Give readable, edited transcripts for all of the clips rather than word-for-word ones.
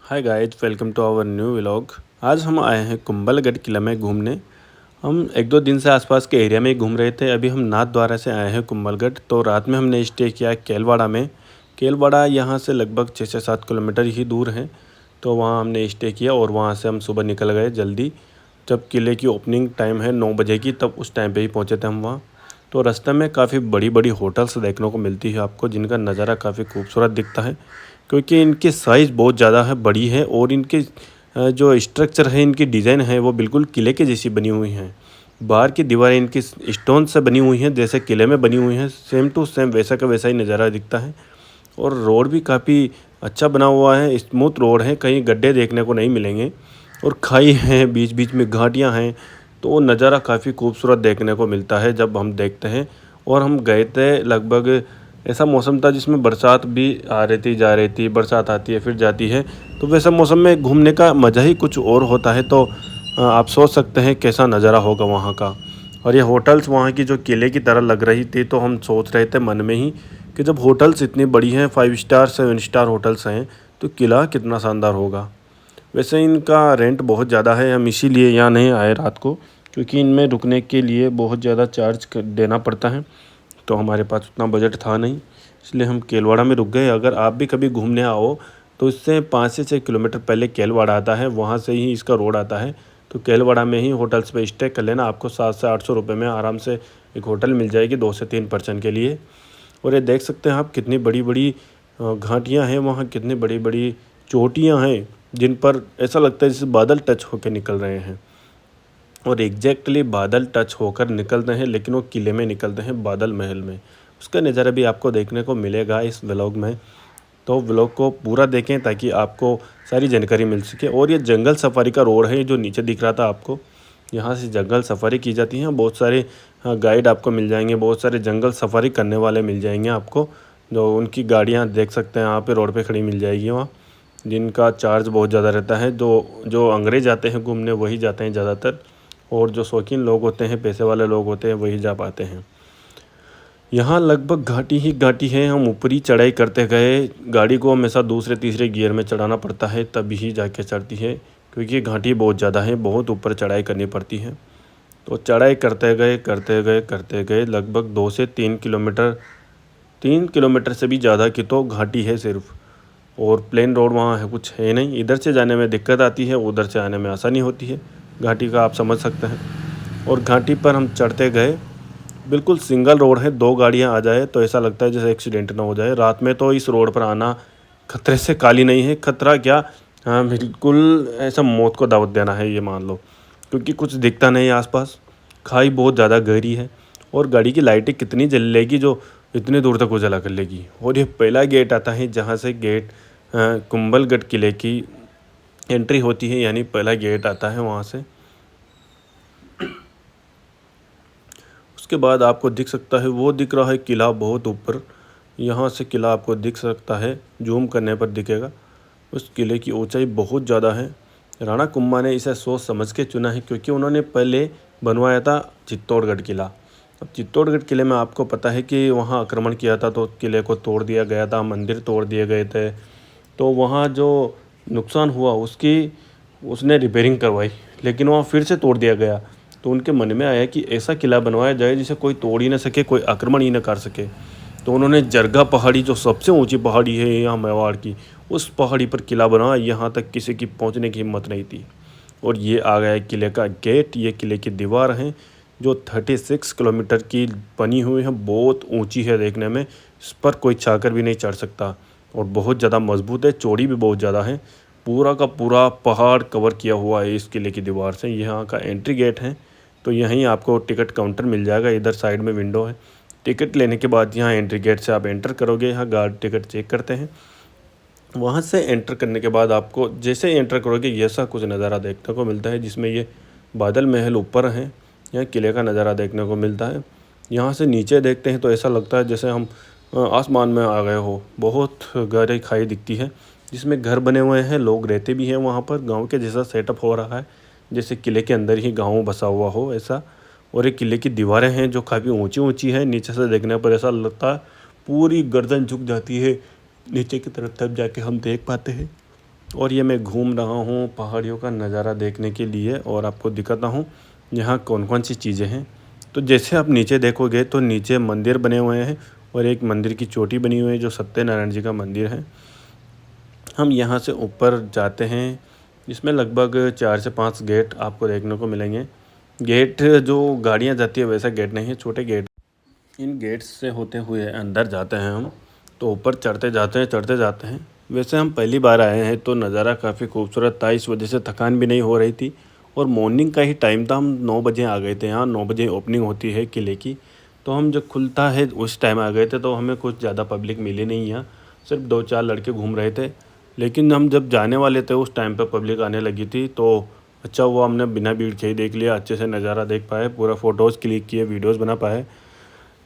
Hi guys, welcome to our new vlog. आज हम आए हैं कुंभलगढ़ किला में घूमने। हम एक दो दिन से आसपास के एरिया में ही घूम रहे थे। अभी हम नाथ द्वारा से आए हैं कुंभलगढ़। तो रात में हमने स्टे किया केलवाड़ा में। केलवाड़ा यहाँ से लगभग 6 से 7 किलोमीटर ही दूर है। तो वहाँ हमने स्टे किया और वहाँ से हम सुबह निकल गए जल्दी। जब किले की ओपनिंग टाइम है 9 बजे की, तब उस टाइम पर ही पहुँचे थे हम वहाँ। तो रास्ते में काफ़ी बड़ी बड़ी होटल्स देखने को मिलती है आपको, जिनका नज़ारा काफ़ी खूबसूरत दिखता है, क्योंकि इनकी साइज़ बहुत ज़्यादा है, बड़ी है। और इनके जो स्ट्रक्चर है, इनकी डिज़ाइन है, वो बिल्कुल किले के जैसी बनी हुई हैं। बाहर की दीवारें इनकी स्टोन से बनी हुई हैं, जैसे किले में बनी हुई हैं। सेम टू सेम वैसा का वैसा ही नज़ारा दिखता है। और रोड भी काफ़ी अच्छा बना हुआ है, स्मूथ रोड है, कहीं गड्ढे देखने को नहीं मिलेंगे। और खाई है, बीच बीच में घाटियाँ हैं। तो वो नज़ारा काफ़ी खूबसूरत देखने को मिलता है जब हम देखते हैं। और हम गए थे लगभग, ऐसा मौसम था जिसमें बरसात भी आ रही थी, जा रही थी, बरसात आती है फिर जाती है। तो वैसा मौसम में घूमने का मज़ा ही कुछ और होता है। तो आप सोच सकते हैं कैसा नज़ारा होगा वहाँ का। और ये होटल्स वहाँ की जो किले की तरह लग रही थी, तो हम सोच रहे थे मन में ही कि जब होटल्स इतनी बड़ी हैं, 5 स्टार 7 स्टार होटल्स हैं, तो किला कितना शानदार होगा। वैसे इनका रेंट बहुत ज़्यादा है, हम इसीलिए यहाँ नहीं आए रात को, क्योंकि इनमें रुकने के लिए बहुत ज़्यादा चार्ज देना पड़ता है। तो हमारे पास उतना बजट था नहीं, इसलिए हम केलवाड़ा में रुक गए। अगर आप भी कभी घूमने आओ तो इससे 5 से 6 किलोमीटर पहले केलवाड़ा आता है, वहाँ से ही इसका रोड आता है। तो केलवाड़ा में ही होटल्स पे स्टे कर लेना, आपको 700 से 800 रुपये में आराम से एक होटल मिल जाएगी 2 से 3 पर्सन के लिए। और ये देख सकते हैं आप, कितनी बड़ी बड़ी घाटियाँ हैं वहाँ, कितनी बड़ी बड़ी चोटियाँ हैं, जिन पर ऐसा लगता है जैसे बादल टच होकर निकल रहे हैं। और एग्जैक्टली बादल टच होकर निकलते हैं, लेकिन वो किले में निकलते हैं, बादल महल में। उसका नज़ारा भी आपको देखने को मिलेगा इस व्लॉग में। तो व्लॉग को पूरा देखें ताकि आपको सारी जानकारी मिल सके। और ये जंगल सफारी का रोड है जो नीचे दिख रहा था आपको, यहाँ से जंगल सफारी की जाती है। बहुत सारे गाइड आपको मिल जाएंगे, बहुत सारे जंगल सफारी करने वाले मिल जाएंगे आपको, जो उनकी गाड़ियाँ देख सकते हैं यहाँ पे रोड पे खड़ी मिल जाएगी वहाँ, जिनका चार्ज बहुत ज़्यादा रहता है। जो जो अंग्रेज़ जाते हैं घूमने वही जाते हैं ज़्यादातर, और जो शौकीन लोग होते हैं, पैसे वाले लोग होते हैं, वही जा पाते हैं। यहाँ लगभग घाटी ही घाटी है। हम ऊपरी चढ़ाई करते गए, गाड़ी को हमेशा दूसरे तीसरे गियर में चढ़ाना पड़ता है, तभी ही जाके चढ़ती है, क्योंकि घाटी बहुत ज़्यादा है, बहुत ऊपर चढ़ाई करनी पड़ती है। तो चढ़ाई करते गए करते गए करते गए लगभग 2 से 3 किलोमीटर, 3 किलोमीटर से भी ज़्यादा की तो घाटी है सिर्फ। और प्लेन रोड वहाँ है कुछ है नहीं, इधर से जाने में दिक्कत आती है, उधर से आने में आसानी होती है। घाटी का आप समझ सकते हैं। और घाटी पर हम चढ़ते गए, बिल्कुल सिंगल रोड है, 2 गाड़ियाँ आ जाए तो ऐसा लगता है जैसे एक्सीडेंट ना हो जाए। रात में तो इस रोड पर आना खतरे से खाली नहीं है। खतरा क्या, हाँ बिल्कुल ऐसा मौत को दावत देना है ये मान लो, क्योंकि कुछ दिखता नहीं आसपास। खाई बहुत ज़्यादा गहरी है, और गाड़ी की लाइटें कितनी जलेगी जो इतनी दूर तक उजाला कर लेगी। और ये पहला गेट आता है जहाँ से गेट कुंभलगढ़ किले की एंट्री होती है, यानी पहला गेट आता है वहाँ से। उसके बाद आपको दिख सकता है, वो दिख रहा है किला बहुत ऊपर, यहाँ से किला आपको दिख सकता है, जूम करने पर दिखेगा। उस किले की ऊंचाई बहुत ज़्यादा है। राणा कुंभा ने इसे सोच समझ के चुना है, क्योंकि उन्होंने पहले बनवाया था चित्तौड़गढ़ किला। अब चित्तौड़गढ़ किले में आपको पता है कि वहाँ आक्रमण किया था, तो किले को तोड़ दिया गया था, मंदिर तोड़ दिए गए थे। तो वहाँ जो नुकसान हुआ उसकी उसने रिपेयरिंग करवाई, लेकिन वहाँ फिर से तोड़ दिया गया। तो उनके मन में आया कि ऐसा किला बनवाया जाए जिसे कोई तोड़ ही ना सके, कोई आक्रमण ही ना कर सके। तो उन्होंने जरगा पहाड़ी, जो सबसे ऊंची पहाड़ी है यहाँ मेवाड़ की, उस पहाड़ी पर किला बनाया। यहाँ तक किसी की पहुँचने की हिम्मत नहीं थी। और ये आ गया किले का गेट। ये किले की दीवार है जो 36 किलोमीटर की बनी हुई है, बहुत ऊंची है देखने में। इस पर कोई चाकर भी नहीं चढ़ सकता, और बहुत ज़्यादा मजबूत है, चौड़ी भी बहुत ज़्यादा है। पूरा का पूरा पहाड़ कवर किया हुआ है इस किले की दीवार से। यहाँ का एंट्री गेट है, तो यहीं आपको टिकट काउंटर मिल जाएगा, इधर साइड में विंडो है। टिकट लेने के बाद यहाँ एंट्री गेट से आप एंटर करोगे, यहाँ गार्ड टिकट चेक करते हैं। वहाँ से एंटर करने के बाद आपको जैसे एंटर करोगे ऐसा कुछ नज़ारा देखने को मिलता है, जिसमें ये बादल महल ऊपर हैं। यहाँ किले का नज़ारा देखने को मिलता है। यहाँ से नीचे देखते हैं तो ऐसा लगता है जैसे हम आसमान में आ गए हो। बहुत गहरी खाई दिखती है, जिसमें घर बने हुए हैं, लोग रहते भी हैं वहाँ पर। गांव के जैसा सेटअप हो रहा है, जैसे किले के अंदर ही गांव बसा हुआ हो ऐसा। और ये किले की दीवारें हैं जो काफ़ी ऊंची ऊंची हैं, नीचे से देखने पर ऐसा लगता है पूरी गर्दन झुक जाती है नीचे की तरफ, तब जाके हम देख पाते हैं। और ये मैं घूम रहा हूँ पहाड़ियों का नज़ारा देखने के लिए और आपको दिखाता हूँ यहाँ कौन कौन सी चीज़ें हैं। तो जैसे आप नीचे देखोगे तो नीचे मंदिर बने हुए हैं और एक मंदिर की चोटी बनी हुई है जो सत्यनारायण जी का मंदिर है। हम यहाँ से ऊपर जाते हैं। इसमें लगभग 4 से 5 गेट आपको देखने को मिलेंगे। गेट जो गाड़ियाँ जाती है वैसा गेट नहीं है, छोटे गेट। इन गेट्स से होते हुए अंदर जाते हैं हम। तो ऊपर चढ़ते जाते हैं। वैसे हम पहली बार आए हैं तो नज़ारा काफ़ी खूबसूरत था, इस वजह से थकान भी नहीं हो रही थी। और मॉर्निंग का ही टाइम था, हम 9 बजे आ गए थे। यहाँ 9 बजे ओपनिंग होती है किले की। तो हम जब खुलता है उस टाइम आ गए थे, तो हमें कुछ ज़्यादा पब्लिक मिली नहीं यहाँ, सिर्फ 2-4 लड़के घूम रहे थे। लेकिन हम जब जाने वाले थे उस टाइम पर पब्लिक आने लगी थी, तो अच्छा हुआ हमने बिना भीड़ के ही देख लिया, अच्छे से नज़ारा देख पाए, पूरा फ़ोटोज़ क्लिक किए, वीडियोज़ बना पाए।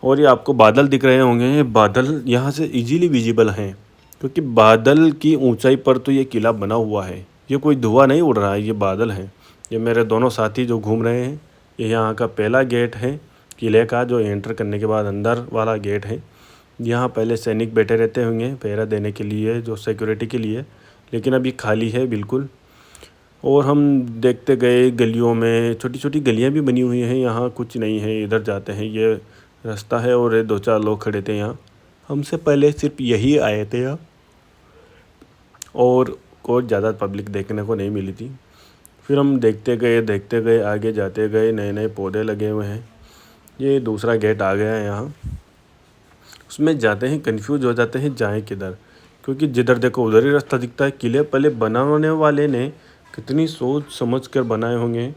और ये आपको बादल दिख रहे होंगे, ये बादल यहाँ से इजीली विजिबल हैं, क्योंकि बादल की ऊंचाई पर तो ये किला बना हुआ है। ये कोई धुआं नहीं उड़ रहा है, ये बादल हैं। ये मेरे दोनों साथी जो घूम रहे हैं, ये यहाँ का पहला गेट है किले का, जो एंटर करने के बाद अंदर वाला गेट है। यहाँ पहले सैनिक बैठे रहते होंगे पहरा देने के लिए, जो सिक्योरिटी के लिए, लेकिन अभी खाली है बिल्कुल। और हम देखते गए गलियों में, छोटी छोटी गलियाँ भी बनी हुई हैं, यहाँ कुछ नहीं है, इधर जाते हैं, ये रास्ता है। और ये 2-4 लोग खड़े थे यहाँ, हमसे पहले सिर्फ यही आए थे यहाँ, और कोई ज़्यादा पब्लिक देखने को नहीं मिली थी। फिर हम देखते गए आगे जाते गए, नए नए पौधे लगे हुए हैं। ये दूसरा गेट आ गया है यहाँ। उसमें जाते हैं, कंफ्यूज हो जाते हैं जाएं किधर, क्योंकि जिधर देखो उधर ही रास्ता दिखता है। किले पहले बनाने वाले ने कितनी सोच समझ कर बनाए होंगे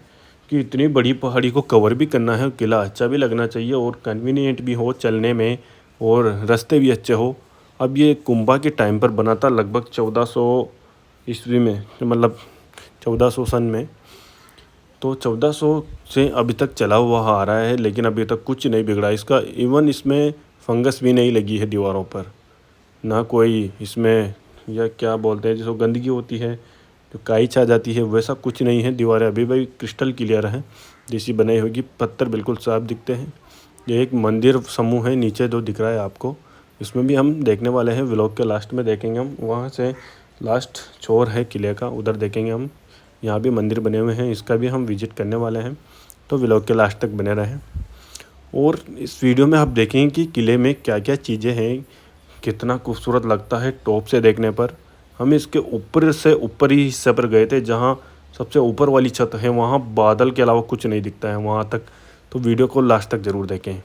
कि इतनी बड़ी पहाड़ी को कवर भी करना है, किला अच्छा भी लगना चाहिए और कन्वीनियंट भी हो चलने में, और रास्ते भी अच्छे हो। अब ये कुंभा के टाइम पर बना था, लगभग 1400 ईस्वी में, मतलब 1400 सन में। तो 1400 से अभी तक चला हुआ आ रहा है, लेकिन अभी तक कुछ नहीं बिगड़ा इसका। इवन इसमें फंगस भी नहीं लगी है दीवारों पर, ना कोई इसमें, या क्या बोलते हैं जिसको गंदगी होती है, जो काई छा जाती है, वैसा कुछ नहीं है। दीवारें अभी भी क्रिस्टल क्लियर हैं, जैसी बनाई होगी। पत्थर बिल्कुल साफ दिखते हैं। ये एक मंदिर समूह है नीचे जो दिख रहा है आपको, इसमें भी हम देखने वाले हैं। व्लॉग के लास्ट में देखेंगे हम, वहाँ से लास्ट छोर है किले का, उधर देखेंगे हम। यहाँ भी मंदिर बने हुए हैं, इसका भी हम विजिट करने वाले हैं, तो व्लॉग के लास्ट तक बने रहें। और इस वीडियो में आप देखेंगे कि किले में क्या क्या चीज़ें हैं, कितना खूबसूरत लगता है टॉप से देखने पर। हम इसके ऊपर से ऊपर ही हिस्से पर गए थे, जहाँ सबसे ऊपर वाली छत है, वहाँ बादल के अलावा कुछ नहीं दिखता है वहाँ तक। तो वीडियो को लास्ट तक ज़रूर देखें।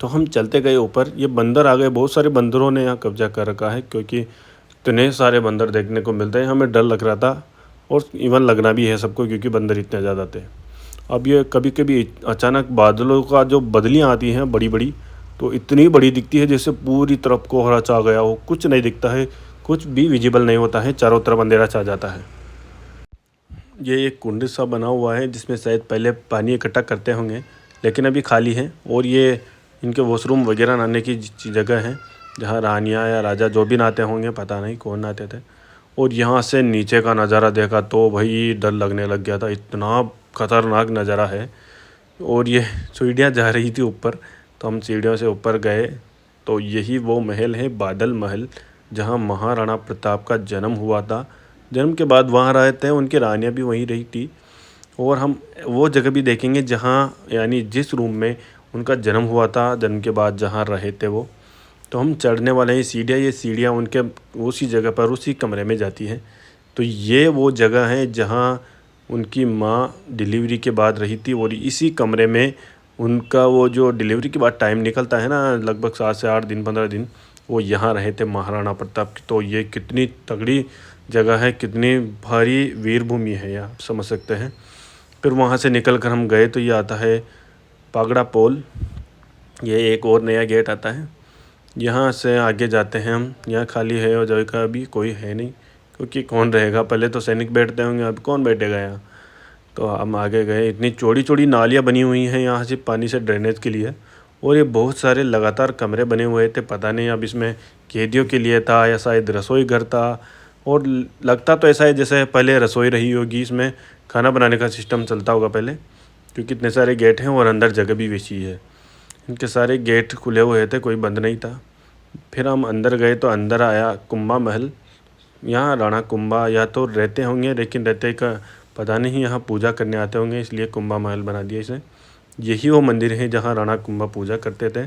तो हम चलते गए ऊपर, ये बंदर आ गए, बहुत सारे बंदरों ने यहाँ कब्जा कर रखा है, क्योंकि इतने सारे बंदर देखने को मिलते हैं। हमें डर लग रहा था, और इवन लगना भी है सबको, क्योंकि बंदर इतने ज़्यादा थे। अब ये कभी कभी अचानक बादलों का जो बदलियाँ आती हैं बड़ी बड़ी, तो इतनी बड़ी दिखती है जैसे पूरी तरफ कोहरा छा गया हो, कुछ नहीं दिखता है, कुछ भी विजिबल नहीं होता है, चारों तरफ अंधेरा छा जाता है। ये एक कुंड सा बना हुआ है, जिसमें शायद पहले पानी इकट्ठा करते होंगे, लेकिन अभी खाली है। और ये इनके वॉशरूम वगैरह नहाने की जगह है, जहाँ रानियाँ या राजा जो भी नहाते होंगे, पता नहीं कौन नहाते थे। और यहाँ से नीचे का नज़ारा देखा तो भाई डर लगने लग गया था, इतना ख़तरनाक नज़ारा है। और ये सीढ़ियाँ जा रही थी ऊपर, तो हम सीढ़ियों से ऊपर गए। तो यही वो महल है, बादल महल, जहाँ महाराणा प्रताप का जन्म हुआ था। जन्म के बाद वहाँ रहते हैं, उनकी रानियाँ भी वहीं रही थी। और हम वो जगह भी देखेंगे जहाँ, यानी जिस रूम में उनका जन्म हुआ था, जन्म के बाद जहाँ रहे थे वो। तो हम चढ़ने वाले हैं सीढ़ियाँ, ये सीढ़ियाँ उनके उसी जगह पर, उसी कमरे में जाती हैं। तो ये वो जगह है जहाँ उनकी माँ डिलीवरी के बाद रही थी, और इसी कमरे में उनका वो जो डिलीवरी के बाद टाइम निकलता है ना, लगभग 7 से 8 दिन 15 दिन, वो यहाँ रहे थे महाराणा प्रताप की। तो ये कितनी तगड़ी जगह है, कितनी भारी वीर भूमि है, ये आप समझ सकते हैं। फिर वहाँ से निकल कर हम गए तो ये आता है पागड़ा पोल, ये एक और नया गेट आता है। यहाँ से आगे जाते हैं हम, यहाँ खाली है और जगह का अभी कोई है नहीं, क्योंकि कौन रहेगा, पहले तो सैनिक बैठते होंगे, अब कौन बैठेगा यहाँ। तो हम आगे गए, इतनी चौड़ी चौड़ी नालियाँ बनी हुई हैं यहाँ से पानी से ड्रेनेज के लिए। और ये बहुत सारे लगातार कमरे बने हुए थे, पता नहीं अब इसमें कैदियों के लिए था या शायद रसोई घर था। और लगता तो ऐसा है जैसे पहले रसोई रही होगी, इसमें खाना बनाने का सिस्टम चलता होगा पहले, क्योंकि इतने सारे गेट हैं और अंदर जगह भी वैसी है। इनके सारे गेट खुले हुए थे, कोई बंद नहीं था। फिर हम अंदर गए तो अंदर आया कुंभा महल, यहाँ राणा कुंभा या तो रहते होंगे, लेकिन रहते का पता नहीं, यहाँ पूजा करने आते होंगे, इसलिए कुंभा महल बना दिया इसे। यही वो मंदिर है जहाँ राणा कुंभा पूजा करते थे।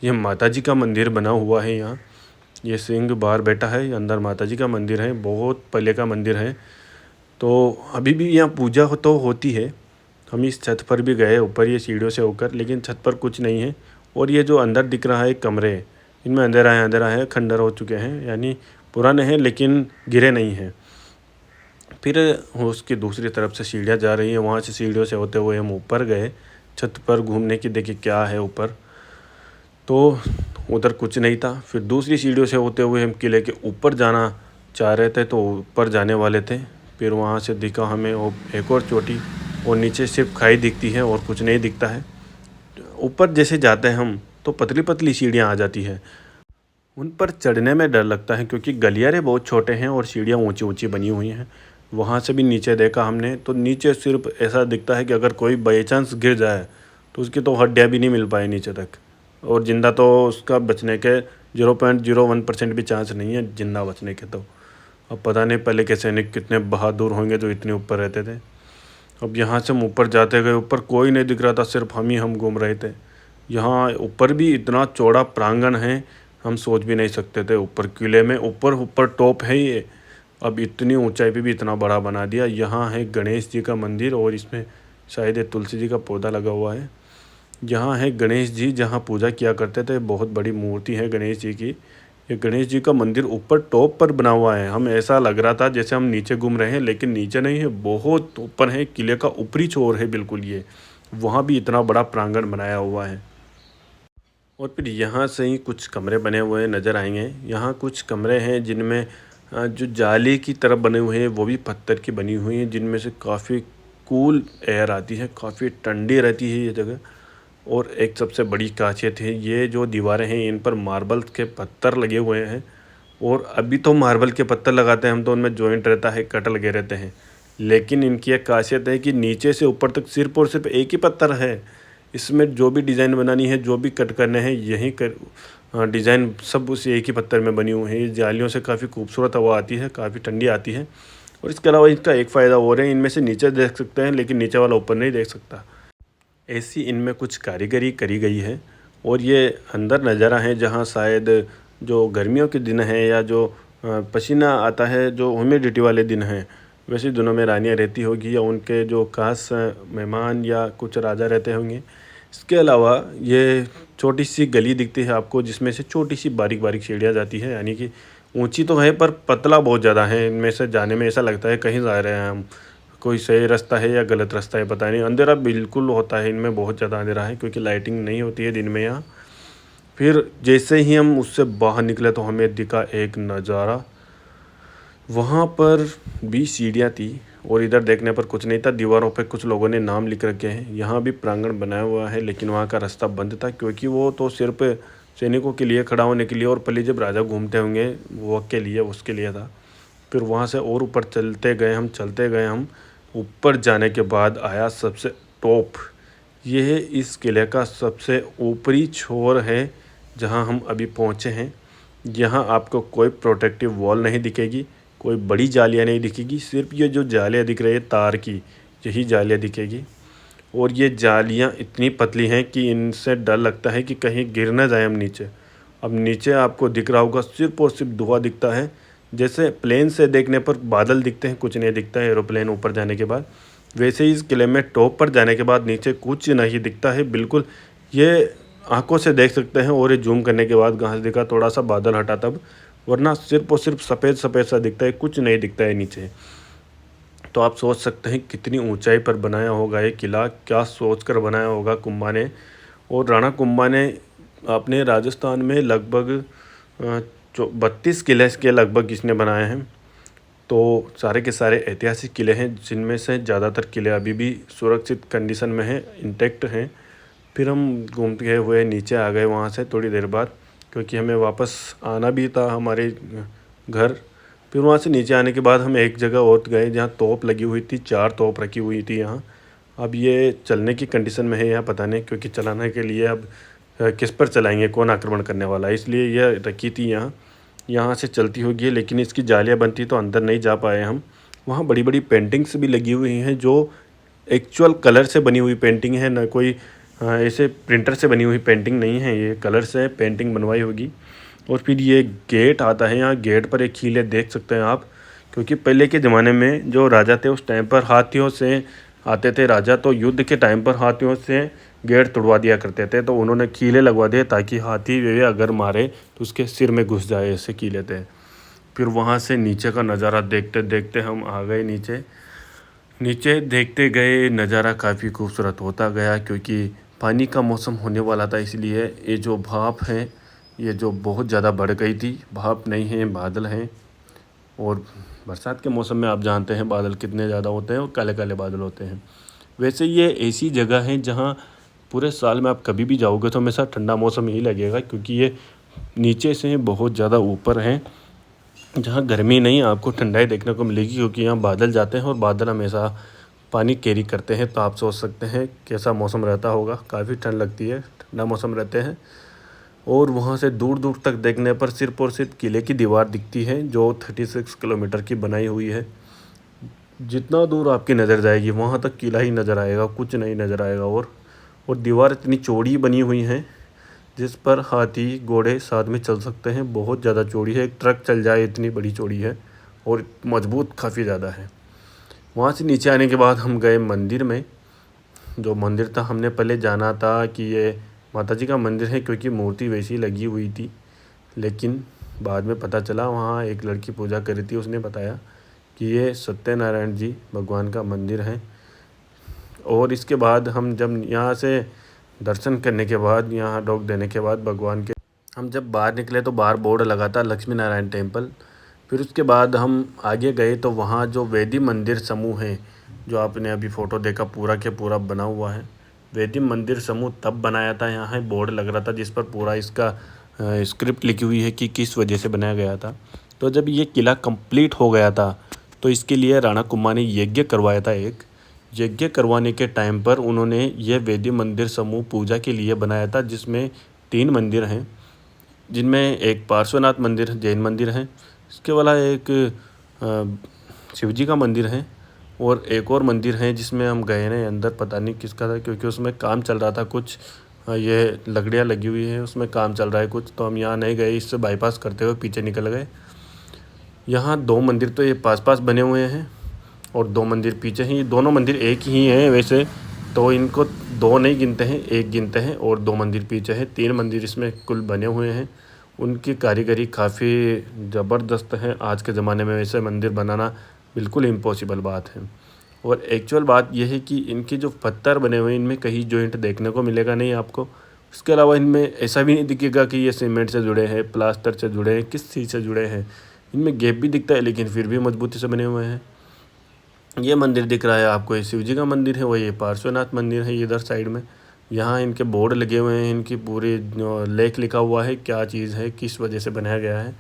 ये माता जी का मंदिर बना हुआ है यहाँ। ये सिंह बाहर बैठा है, अंदर माता जी का मंदिर है, बहुत पहले का मंदिर है। तो अभी भी यहाँ पूजा तो होती है। हम इस छत पर भी गए ऊपर ये सीढ़ियों से होकर, लेकिन छत पर कुछ नहीं है। और ये जो अंदर दिख रहा है कमरे, इनमें अंधेरा है, खंडर हो चुके हैं, यानी पुराने हैं लेकिन गिरे नहीं हैं। फिर उसकी दूसरी तरफ से सीढ़ियाँ जा रही हैं, वहाँ से सीढ़ियों से होते हुए हम ऊपर गए छत पर घूमने की, देखिए क्या है ऊपर। तो उधर कुछ नहीं था। फिर दूसरी सीढ़ियों से होते हुए हम किले के ऊपर जाना चाह रहे थे, तो ऊपर जाने वाले थे। फिर वहाँ से दिखा हमें वो एक और चोटी, और नीचे सिर्फ खाई दिखती है और कुछ नहीं दिखता है। ऊपर जैसे जाते हैं हम तो पतली पतली सीढ़ियाँ आ जाती है, उन पर चढ़ने में डर लगता है क्योंकि गलियारे बहुत छोटे हैं और सीढ़ियाँ ऊंची ऊंची बनी हुई हैं। वहाँ से भी नीचे देखा हमने तो नीचे सिर्फ ऐसा दिखता है कि अगर कोई बाई चांस गिर जाए तो उसकी तो हड्डियाँ भी नहीं मिल पाए नीचे तक, और ज़िंदा तो उसका बचने के 0.01% भी चांस नहीं है जिंदा बचने के। तो अब पता नहीं पहले के सैनिक कितने बहादुर होंगे जो इतने ऊपर रहते थे। अब यहाँ से हम ऊपर जाते गए, ऊपर कोई नहीं दिख रहा था, सिर्फ हम घूम रहे थे। यहाँ ऊपर भी इतना चौड़ा प्रांगण है, हम सोच भी नहीं सकते थे। ऊपर किले में ऊपर ऊपर टॉप है ये, अब इतनी ऊंचाई पे भी इतना बड़ा बना दिया। यहाँ है गणेश जी का मंदिर, और इसमें शायद ये तुलसी जी का पौधा लगा हुआ है। यहाँ है गणेश जी जहाँ पूजा किया करते थे, बहुत बड़ी मूर्ति है गणेश जी की। ये गणेश जी का मंदिर ऊपर टॉप पर बना हुआ है। हम ऐसा लग रहा था जैसे हम नीचे घूम रहे हैं, लेकिन नीचे नहीं है, बहुत ऊपर है, किले का ऊपरी छोर है बिल्कुल ये। वहाँ भी इतना बड़ा प्रांगण बनाया हुआ है। और फिर यहाँ से ही कुछ कमरे बने हुए नज़र आएंगे। यहाँ कुछ कमरे हैं जिनमें जो जाली की तरफ बने हुए हैं वो भी पत्थर की बनी हुई हैं, जिनमें से काफ़ी कूल एयर आती है, काफ़ी ठंडी रहती है ये जगह। और एक सबसे बड़ी खासियत है, ये जो दीवारें हैं इन पर मार्बल के पत्थर लगे हुए हैं। और अभी तो मार्बल के पत्थर लगाते हैं हम तो उनमें जॉइंट रहता है, कट लगे रहते हैं, लेकिन इनकी एक खासियत है कि नीचे से ऊपर तक सिर्फ और सिर्फ एक ही पत्थर है। इसमें जो भी डिज़ाइन बनानी है, जो भी कट करने हैं, यही कर डिज़ाइन सब उस एक ही पत्थर में बनी हुई है। ये जालियों से काफ़ी खूबसूरत हवा आती है, काफ़ी ठंडी आती है। और इसके अलावा इसका एक फ़ायदा और है, इनमें से नीचे देख सकते हैं लेकिन नीचे वाला ऊपर नहीं देख सकता। ऐसी इनमें कुछ कारीगरी करी गई है। और ये अंदर नज़ारा है जहाँ शायद जो गर्मियों के दिन हैं या जो पसीना आता है, जो ह्यूमिडिटी वाले दिन हैं, वैसे दिनों में रानियाँ रहती होगी, या उनके जो खास मेहमान या कुछ राजा रहते होंगे। इसके अलावा ये छोटी सी गली दिखती है आपको, जिसमें से छोटी सी बारीक बारीक सीढ़ियाँ जाती है, यानी कि ऊंची तो है पर पतला बहुत ज़्यादा है। इनमें से जाने में ऐसा लगता है कहीं जा रहे हैं हम, कोई सही रास्ता है या गलत रास्ता है पता नहीं। अंधेरा बिल्कुल होता है इनमें, बहुत ज़्यादा अंधेरा है क्योंकि लाइटिंग नहीं होती है दिन में यहाँ। फिर जैसे ही हम उससे बाहर निकले तो हमें दिखा एक नज़ारा। वहाँ पर भी सीढ़ियाँ थी और इधर देखने पर कुछ नहीं था। दीवारों पे कुछ लोगों ने नाम लिख रखे हैं। यहाँ भी प्रांगण बनाया हुआ है, लेकिन वहाँ का रास्ता बंद था क्योंकि वो तो सिर्फ सैनिकों के लिए खड़ा होने के लिए, और पहले जब राजा घूमते होंगे वो के लिए, उसके लिए था। फिर वहाँ से और ऊपर चलते गए हम। ऊपर जाने के बाद आया सबसे टॉप। ये इस किले का सबसे ऊपरी छोर है जहाँ हम अभी पहुँचे हैं। यहाँ आपको कोई प्रोटेक्टिव वॉल नहीं दिखेगी, कोई बड़ी जालियाँ नहीं दिखेगी, सिर्फ ये जो जालियाँ दिख रही है तार की, यही जालियाँ दिखेगी। और ये जालियाँ इतनी पतली हैं कि इनसे डर लगता है कि कहीं गिर ना जाए हम नीचे। अब नीचे आपको दिख रहा होगा सिर्फ और सिर्फ धुआं दिखता है, जैसे प्लेन से देखने पर बादल दिखते हैं, कुछ नहीं दिखता है एरोप्लेन ऊपर जाने के बाद, वैसे ही इस किले में टॉप पर जाने के बाद नीचे कुछ नहीं दिखता है बिल्कुल। ये आंखों से देख सकते हैं, और ये जूम करने के बाद घास दिखा, थोड़ा सा बादल हटा तब, वरना सिर्फ और सिर्फ सफ़ेद सफ़ेद सा दिखता है, कुछ नहीं दिखता है नीचे। तो आप सोच सकते हैं कितनी ऊंचाई पर बनाया होगा ये किला, क्या सोच कर बनाया होगा कुंभा ने। और राणा कुंभा ने अपने राजस्थान में लगभग 32 किले के लगभग इसने बनाए हैं। तो सारे के सारे ऐतिहासिक किले हैं, जिनमें से ज़्यादातर किले अभी भी सुरक्षित कंडीशन में हैं, इंटैक्ट हैं। फिर हम घूमते हुए नीचे आ गए वहाँ से थोड़ी देर बाद, क्योंकि हमें वापस आना भी था हमारे घर। फिर वहाँ से नीचे आने के बाद हम एक जगह और गए जहाँ तोप लगी हुई थी, 4 तोप रखी हुई थी यहाँ। अब ये चलने की कंडीशन में है यहाँ पता नहीं, क्योंकि चलाने के लिए अब किस पर चलाएंगे, कौन आक्रमण करने वाला है, इसलिए यह रखी थी यहाँ। यहाँ से चलती होगी, लेकिन इसकी जालियाँ बनती तो अंदर नहीं जा पाए हम। वहाँ बड़ी बड़ी पेंटिंग्स भी लगी हुई हैं जो एक्चुअल कलर से बनी हुई पेंटिंग है, ना कोई ऐसे प्रिंटर से बनी हुई पेंटिंग नहीं है, ये कलर से पेंटिंग बनवाई होगी। और फिर ये गेट आता है, यहाँ गेट पर एक किले देख सकते हैं आप, क्योंकि पहले के ज़माने में जो राजा थे उस टाइम पर हाथियों से आते थे राजा, तो युद्ध के टाइम पर हाथियों से गेट तोड़वा दिया करते थे, तो उन्होंने कीले लगवा दिए ताकि हाथी वे अगर मारे तो उसके सिर में घुस जाए, ऐसे कीले थे। फिर वहाँ से नीचे का नज़ारा देखते देखते हम आ गए नीचे। नीचे देखते गए, नज़ारा काफ़ी खूबसूरत होता गया, क्योंकि पानी का मौसम होने वाला था, इसलिए ये जो भाप है ये जो बहुत ज़्यादा बढ़ गई थी। भाप नहीं है, बादल हैं। और बरसात के मौसम में आप जानते हैं बादल कितने ज़्यादा होते हैं और काले काले बादल होते हैं। वैसे ये ऐसी जगह है जहाँ पूरे साल में आप कभी भी जाओगे तो हमेशा ठंडा मौसम ही लगेगा, क्योंकि ये नीचे से बहुत ज़्यादा ऊपर है, जहाँ गर्मी नहीं आपको ठंडाई देखने को मिलेगी, क्योंकि यहाँ बादल जाते हैं और बादल हमेशा पानी कैरी करते हैं। तो आप सोच सकते हैं कैसा मौसम रहता होगा, काफ़ी ठंड लगती है, ठंडा मौसम रहते हैं। और वहाँ से दूर दूर तक देखने पर सिर्फ और सिर्फ किले की दीवार दिखती है जो 36 किलोमीटर की बनाई हुई है। जितना दूर आपकी नज़र जाएगी वहाँ तक किला ही नज़र आएगा, कुछ नहीं नज़र आएगा। और दीवार इतनी चौड़ी बनी हुई है जिस पर हाथी घोड़े साथ में चल सकते हैं। बहुत ज़्यादा चौड़ी है, एक ट्रक चल जाए इतनी बड़ी चौड़ी है, और मजबूत काफ़ी ज़्यादा है। वहाँ से नीचे आने के बाद हम गए मंदिर में। जो मंदिर था, हमने पहले जाना था कि ये माता जी का मंदिर है, क्योंकि मूर्ति वैसी लगी हुई थी, लेकिन बाद में पता चला वहाँ एक लड़की पूजा कर रही थी, उसने बताया कि ये सत्यनारायण जी भगवान का मंदिर है। और इसके बाद हम जब यहाँ से दर्शन करने के बाद, यहाँ रोक देने के बाद भगवान के, हम जब बाहर निकले तो बाहर बोर्ड लगा था लक्ष्मी नारायण टेम्पल। फिर उसके बाद हम आगे गए तो वहाँ जो वेदी मंदिर समूह है, जो आपने अभी फ़ोटो देखा, पूरा के पूरा बना हुआ है। वेदी मंदिर समूह तब बनाया था, यहाँ बोर्ड लग रहा था जिस पर पूरा इसका स्क्रिप्ट लिखी हुई है कि किस वजह से बनाया गया था। तो जब ये किला कंप्लीट हो गया था तो इसके लिए राणा कुंभा ने यज्ञ करवाया था। एक यज्ञ करवाने के टाइम पर उन्होंने ये वेदी मंदिर समूह पूजा के लिए बनाया था, जिसमें 3 मंदिर हैं, जिनमें एक पार्श्वनाथ मंदिर जैन मंदिर है, इसके वाला एक शिव जी का मंदिर है, और एक और मंदिर है जिसमें हम गए नहीं अंदर, पता नहीं किसका था, क्योंकि उसमें काम चल रहा था कुछ। ये लकड़ियाँ लगी हुई है, उसमें काम चल रहा है कुछ, तो हम यहाँ नहीं गए, इससे बाईपास करते हुए पीछे निकल गए। यहाँ 2 मंदिर तो ये पास पास बने हुए हैं और 2 मंदिर पीछे हैं। दोनों मंदिर एक ही हैं वैसे तो, इनको 2 नहीं गिनते हैं, 1 गिनते हैं, और 2 मंदिर पीछे हैं। 3 मंदिर इसमें कुल बने हुए हैं। उनकी कारीगरी काफ़ी ज़बरदस्त है। आज के ज़माने में वैसे मंदिर बनाना बिल्कुल इम्पॉसिबल बात है। और एक्चुअल बात यह है कि इनके जो पत्थर बने हुए हैं इनमें कहीं जॉइंट देखने को मिलेगा नहीं आपको। इसके अलावा इनमें ऐसा भी नहीं दिखेगा कि ये सीमेंट से जुड़े हैं, प्लास्टर से जुड़े हैं, किस चीज़ से जुड़े हैं। इनमें गैप भी दिखता है, लेकिन फिर भी मजबूती से बने हुए हैं। ये मंदिर दिख रहा है आपको, ये शिव जी का मंदिर है, वो ये पार्श्वनाथ मंदिर है इधर साइड में। यहाँ इनके बोर्ड लगे हुए हैं, इनकी पूरी लेख लिखा हुआ है क्या चीज़ है, किस वजह से बनाया गया है।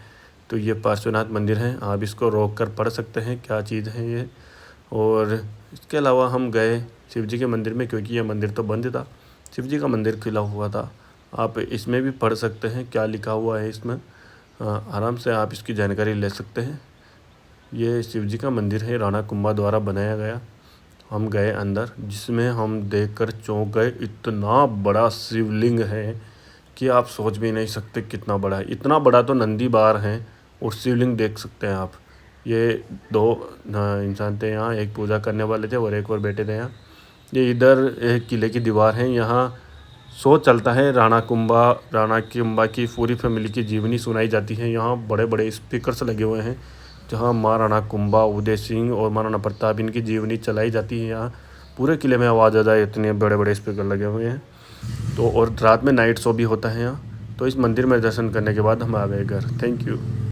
तो ये पार्श्वनाथ मंदिर है, आप इसको रोक कर पढ़ सकते हैं क्या चीज़ है ये। और इसके अलावा हम गए शिव जी के मंदिर में, क्योंकि ये मंदिर तो बंद था, शिव जी का मंदिर खुला हुआ था। आप इसमें भी पढ़ सकते हैं क्या लिखा हुआ है इसमें, आराम से आप इसकी जानकारी ले सकते हैं। ये शिव जी का मंदिर है, राणा कुंभा द्वारा बनाया गया। हम गए अंदर, जिसमें हम देखकर चौंक गए, इतना बड़ा शिवलिंग है कि आप सोच भी नहीं सकते कितना बड़ा है। इतना बड़ा तो नंदी बार है, और शिवलिंग देख सकते हैं आप। ये 2 इंसान थे यहाँ, एक पूजा करने वाले थे और एक और बैठे थे यहाँ। ये इधर एक किले की दीवार है, यहाँ शो चलता है राणा कुंभा की पूरी फैमिली की जीवनी सुनाई जाती है। यहाँ बड़े बड़े स्पीकर्स लगे हुए हैं, जहाँ महाराणा कुंभा, उदय सिंह और महाराणा प्रताप इनकी जीवनी चलाई जाती है। यहाँ पूरे किले में आवाज़ आ जाए इतने बड़े बड़े स्पीकर लगे हुए हैं। तो और रात में नाइट शो भी होता है यहाँ। तो इस मंदिर में दर्शन करने के बाद हम आ गए घर। Thank you.